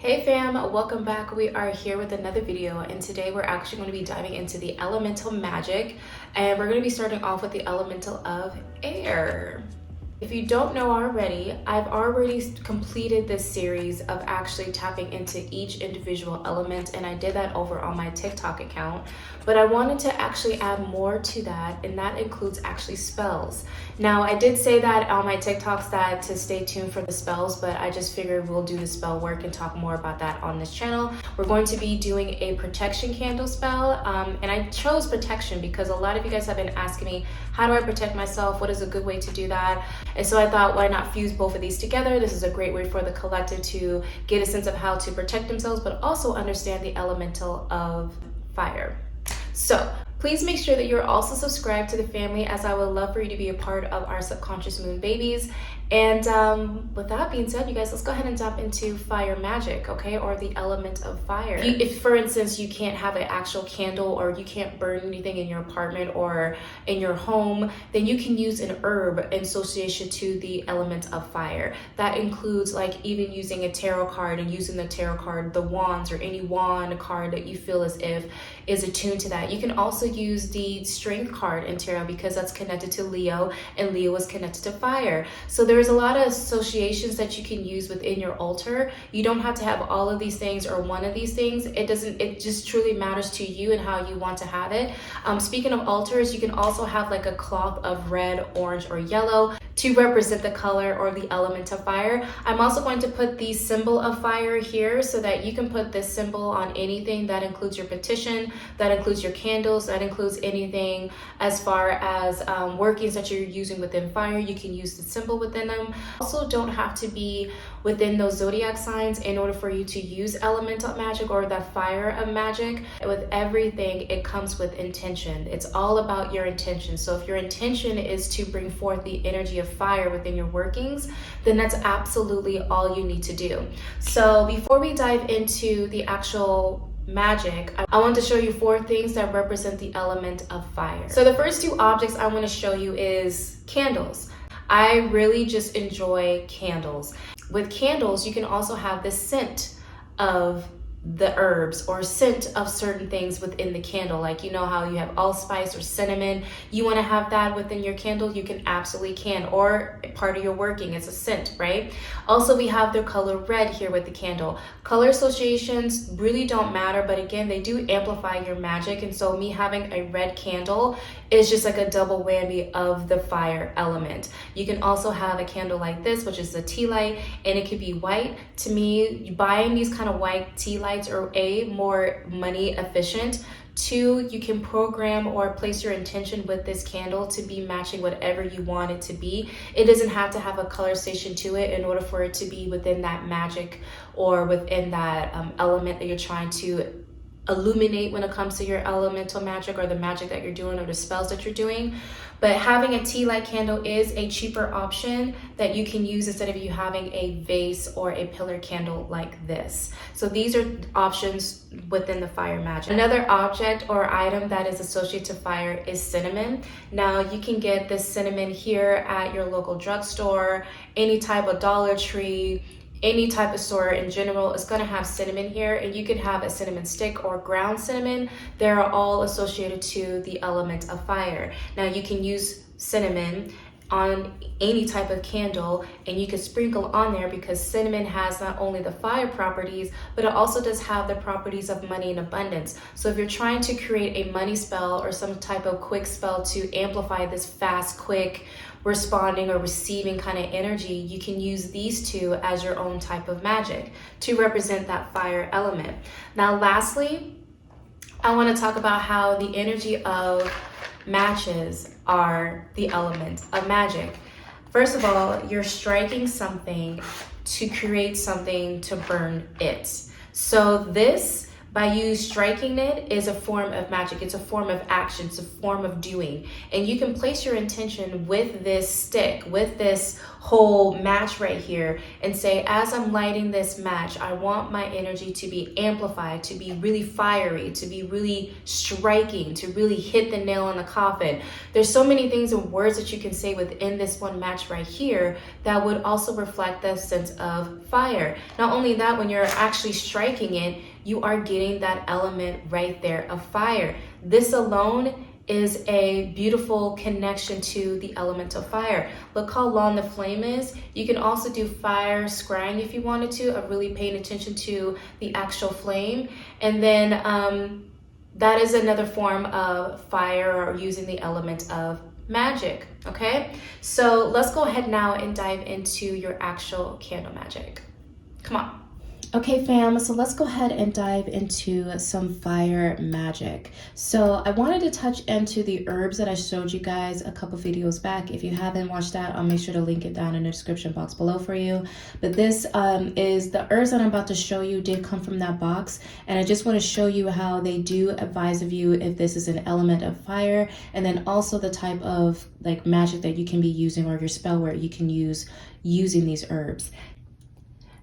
Hey fam, welcome back. We are here with another video, and today we're actually going to be diving into the elemental magic, and we're going to be starting off with the elemental of air. If you don't know already, I've already completed this series of actually tapping into each individual element, and I did that over on my TikTok account, but I wanted to actually add more to that, and that includes actually spells. Now, I did say that on my TikToks that to stay tuned for the spells, but I just figured we'll do the spell work and talk more about that on this channel. We're going to be doing a protection candle spell, and I chose protection because a lot of you guys have been asking me, how do I protect myself? What is a good way to do that? And so I thought, why not fuse both of these together? This is a great way for the collective to get a sense of how to protect themselves, but also understand the elemental of fire. So please make sure that you're also subscribed to the family, as I would love for you to be a part of our subconscious moon babies. And with that being said, you guys, let's go ahead and jump into fire magic, okay? Or the element of fire. If, for instance, you can't have an actual candle, or you can't burn anything in your apartment or in your home, then you can use an herb in association to the element of fire. That includes like even using a tarot card and using the tarot card, the wands, or any wand card that you feel as if is attuned to that. You can also use the strength card in tarot because that's connected to Leo, and Leo is connected to fire. So there's a lot of associations that you can use within your altar. You don't have to have all of these things or one of these things. It just truly matters to you and how you want to have it. Speaking of altars, you can also have like a cloth of red, orange, or yellow to represent the color or the element of fire. I'm also going to put the symbol of fire here so that you can put this symbol on anything. That includes your petition, that includes your candles, that includes anything as far as workings that you're using within fire. You can use the symbol within them. Also, don't have to be within those zodiac signs in order for you to use elemental magic or that fire of magic. With everything, it comes with intention. It's all about your intention. So if your intention is to bring forth the energy of fire within your workings, then that's absolutely all you need to do. So before we dive into the actual magic, I want to show you 4 things that represent the element of fire. So the first 2 objects I want to show you is candles. I really just enjoy candles. With candles, you can also have the scent of the herbs or scent of certain things within the candle. Like, you know how you have allspice or cinnamon, you want to have that within your candle, you can absolutely can, or part of your working, it's a scent, right? Also, we have the color red here with the candle. Color associations really don't matter, but again, they do amplify your magic. And so me having a red candle is just like a double whammy of the fire element. You can also have a candle like this, which is a tea light, and it could be white. To me, buying these kind of white tea lights are more money efficient. 2, you can program or place your intention with this candle to be matching whatever you want it to be. It doesn't have to have a color station to it in order for it to be within that magic or within that element that you're trying to illuminate when it comes to your elemental magic or the magic that you're doing or the spells that you're doing. But having a tea light candle is a cheaper option that you can use instead of you having a vase or a pillar candle like this. So these are options within the fire magic. Another object or item that is associated to fire is cinnamon. Now, you can get this cinnamon here at your local drugstore, any type of Dollar Tree, any type of store in general is going to have cinnamon here, and you can have a cinnamon stick or ground cinnamon. They're all associated to the element of fire. Now, you can use cinnamon on any type of candle, and you can sprinkle on there because cinnamon has not only the fire properties, but it also does have the properties of money and abundance. So if you're trying to create a money spell or some type of quick spell to amplify this fast, quick responding or receiving kind of energy, you can use these 2 as your own type of magic to represent that fire element. Now, lastly, I want to talk about how the energy of matches are the element of magic. First of all, you're striking something to create something to burn it. So this By you striking it is a form of magic. It's a form of action. It's a form of doing. And you can place your intention with this stick, with this whole match right here, and say, as I'm lighting this match, I want my energy to be amplified, to be really fiery, to be really striking, to really hit the nail on the coffin. There's so many things and words that you can say within this one match right here that would also reflect the sense of fire. Not only that, when you're actually striking it, you are getting that element right there of fire. This alone is a beautiful connection to the element of fire. Look how long the flame is. You can also do fire scrying if you wanted to, of really paying attention to the actual flame. And then that is another form of fire, or using the element of magic. Okay, so let's go ahead now and dive into your actual candle magic. Come on. Okay fam, so let's go ahead and dive into some fire magic. So I wanted to touch into the herbs that I showed you guys a couple videos back. If you haven't watched that, I'll make sure to link it down in the description box below for you. But this is the herbs that I'm about to show you did come from that box. And I just want to show you how they do advise of you if this is an element of fire, and then also the type of like magic that you can be using, or your spell where you can use using these herbs.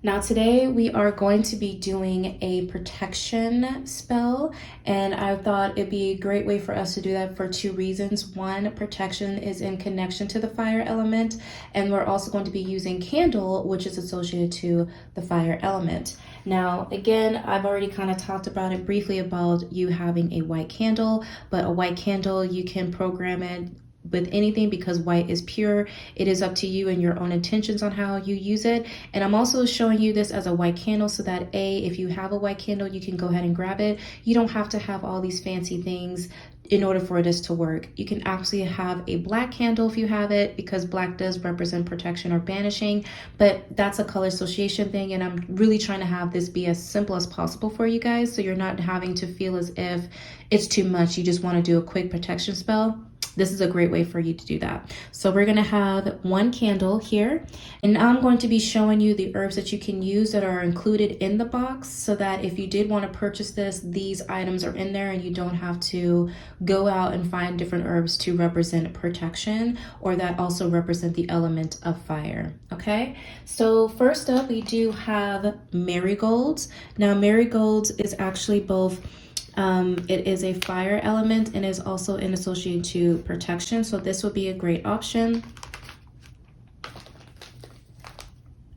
Now today we are going to be doing a protection spell, and I thought it'd be a great way for us to do that for two reasons. One, protection is in connection to the fire element, and we're also going to be using candle, which is associated to the fire element. Now again, I've already kind of talked about it briefly about you having a white candle, but a white candle, you can program it with anything because white is pure. It is up to you and your own intentions on how you use it. And I'm also showing you this as a white candle so that if you have a white candle, you can go ahead and grab it. You don't have to have all these fancy things in order for this to work. You can actually have a black candle if you have it, because black does represent protection or banishing, but that's a color association thing, and I'm really trying to have this be as simple as possible for you guys, so you're not having to feel as if it's too much. You just want to do a quick protection spell. This is a great way for you to do that. So we're going to have one candle here, and now I'm going to be showing you the herbs that you can use that are included in the box, so that if you did want to purchase this, these items are in there and you don't have to go out and find different herbs to represent protection, or that also represent the element of fire. Okay, so first up we do have marigolds. Now marigolds is actually both it is a fire element and is also in association to protection, so this would be a great option,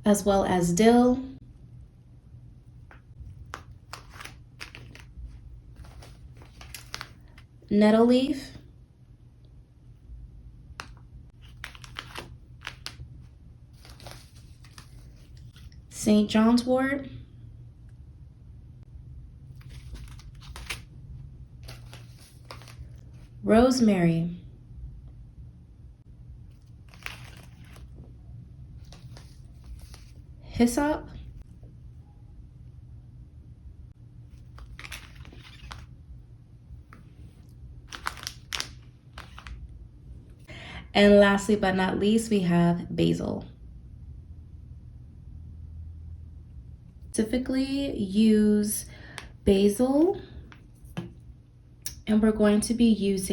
as well as dill, nettle leaf, St. John's wort, rosemary, hyssop, and lastly but not least, we have basil. Specifically use basil, and we're going to use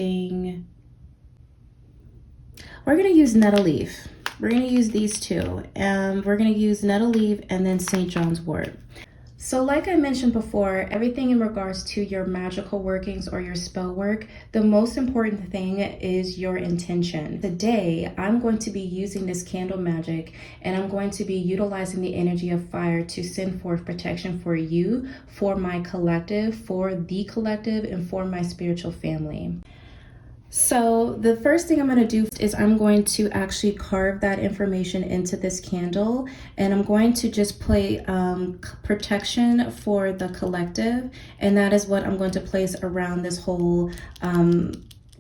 nettle leaf. We're going to use these two, and we're going to use nettle leaf and then St. John's wort. So like I mentioned before, everything in regards to your magical workings or your spell work, the most important thing is your intention. Today, I'm going to be using this candle magic, and I'm going to be utilizing the energy of fire to send forth protection for you, for my collective, for the collective, and for my spiritual family. So the first thing I'm going to do is I'm going to actually carve that information into this candle, and I'm going to just play protection for the collective, and that is what I'm going to place around this whole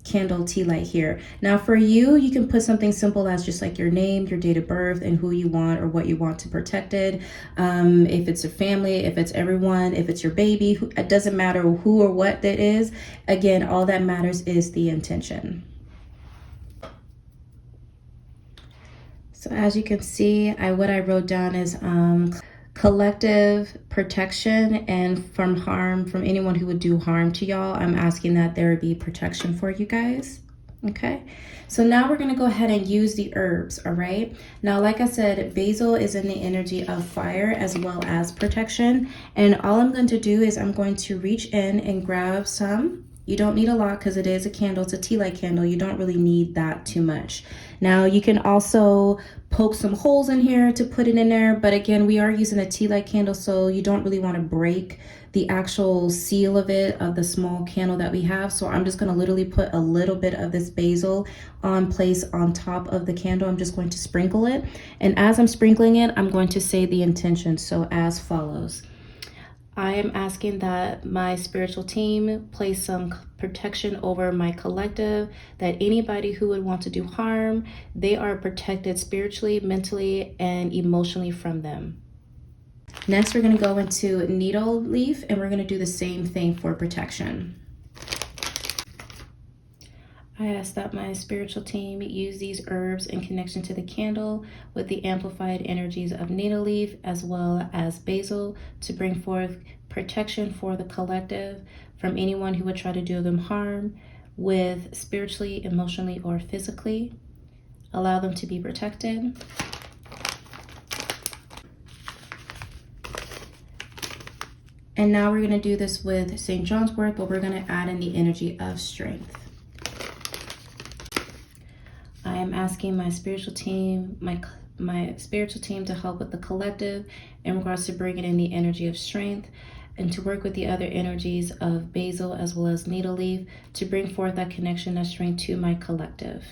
candle tea light here. Now for you, you can put something simple as just like your name, your date of birth, and who you want or what you want to protect it. If it's a family, if it's everyone, if it's your baby, it doesn't matter who or what that is. Again, all that matters is the intention. So as you can see, what I wrote down is collective protection and from harm, from anyone who would do harm to y'all. I'm asking that there be protection for you guys. Okay, so now we're going to go ahead and use the herbs. All right, now like I said, basil is in the energy of fire as well as protection, and all I'm going to do is I'm going to reach in and grab some. You don't need a lot because it is a candle. It's a tea light candle. You don't really need that too much. Now you can also poke some holes in here to put it in there, but again, we are using a tea light candle, so you don't really want to break the actual seal of it, of the small candle that we have. So I'm just going to literally put a little bit of this basil on place on top of the candle. I'm just going to sprinkle it, and as I'm sprinkling it, I'm going to say the intention. So as follows: I am asking that my spiritual team place some protection over my collective, that anybody who would want to do harm, they are protected spiritually, mentally, and emotionally from them. Next, we're going to go into needle leaf, and we're going to do the same thing for protection. I ask that my spiritual team use these herbs in connection to the candle with the amplified energies of needle leaf as well as basil to bring forth protection for the collective from anyone who would try to do them harm, with spiritually, emotionally, or physically. Allow them to be protected. And now we're going to do this with St. John's wort, but we're going to add in the energy of strength. I am asking my spiritual team, my spiritual team to help with the collective in regards to bringing in the energy of strength and to work with the other energies of basil as well as needle leaf to bring forth that connection of strength to my collective.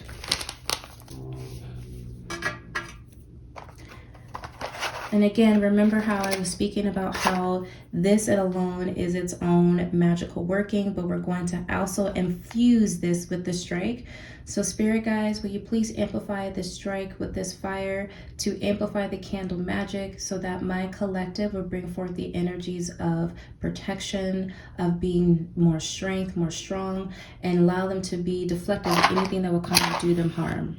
And again, remember how I was speaking about how this alone is its own magical working, but we're going to also infuse this with the strike. So spirit guides, will you please amplify the strike with this fire to amplify the candle magic so that my collective will bring forth the energies of protection, of being more strength, more strong, and allow them to be deflected with anything that will come and do them harm.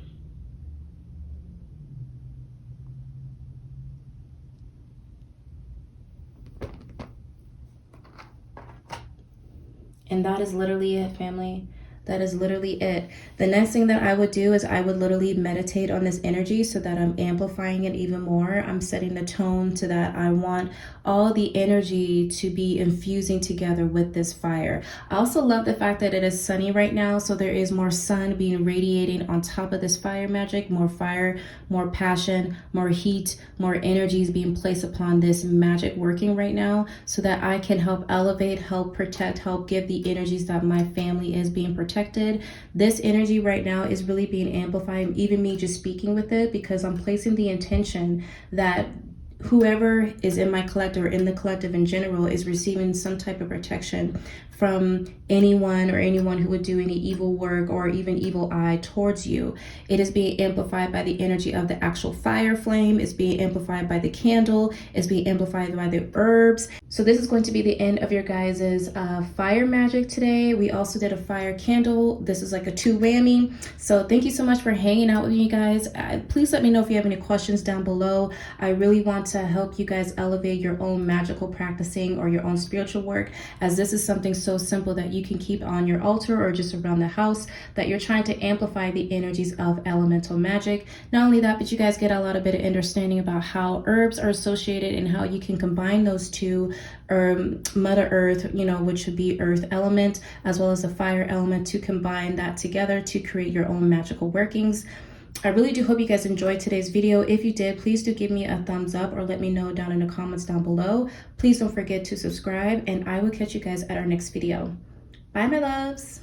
And that is literally it, family. That is literally it. The next thing that I would do is I would literally meditate on this energy so that I'm amplifying it even more. I'm setting the tone to that I want all the energy to be infusing together with this fire. I also love the fact that it is sunny right now, so there is more sun being radiating on top of this fire magic, more fire, more passion, more heat, more energies being placed upon this magic working right now so that I can help elevate, help protect, help give the energies that my family is being protected. This energy right now is really being amplified, even me just speaking with it, because I'm placing the intention that whoever is in my collective or in the collective in general is receiving some type of protection from anyone or anyone who would do any evil work or even evil eye towards you. It is being amplified by the energy of the actual fire flame. It's being amplified by the candle. It's being amplified by the herbs. So this is going to be the end of your guys's fire magic today. We also did a fire candle. This is like a 2 whammy. So thank you so much for hanging out with me, guys. Please let me know if you have any questions down below. I really want to help you guys elevate your own magical practicing or your own spiritual work, as this is something so simple that you can keep on your altar or just around the house, that you're trying to amplify the energies of elemental magic. Not only that, but you guys get a lot of bit of understanding about how herbs are associated and how you can combine those two, Mother Earth, which would be earth element, as well as the fire element, to combine that together to create your own magical workings. I really do hope you guys enjoyed today's video. If you did, please do give me a thumbs up or let me know down in the comments down below. Please don't forget to subscribe, and I will catch you guys at our next video. Bye, my loves.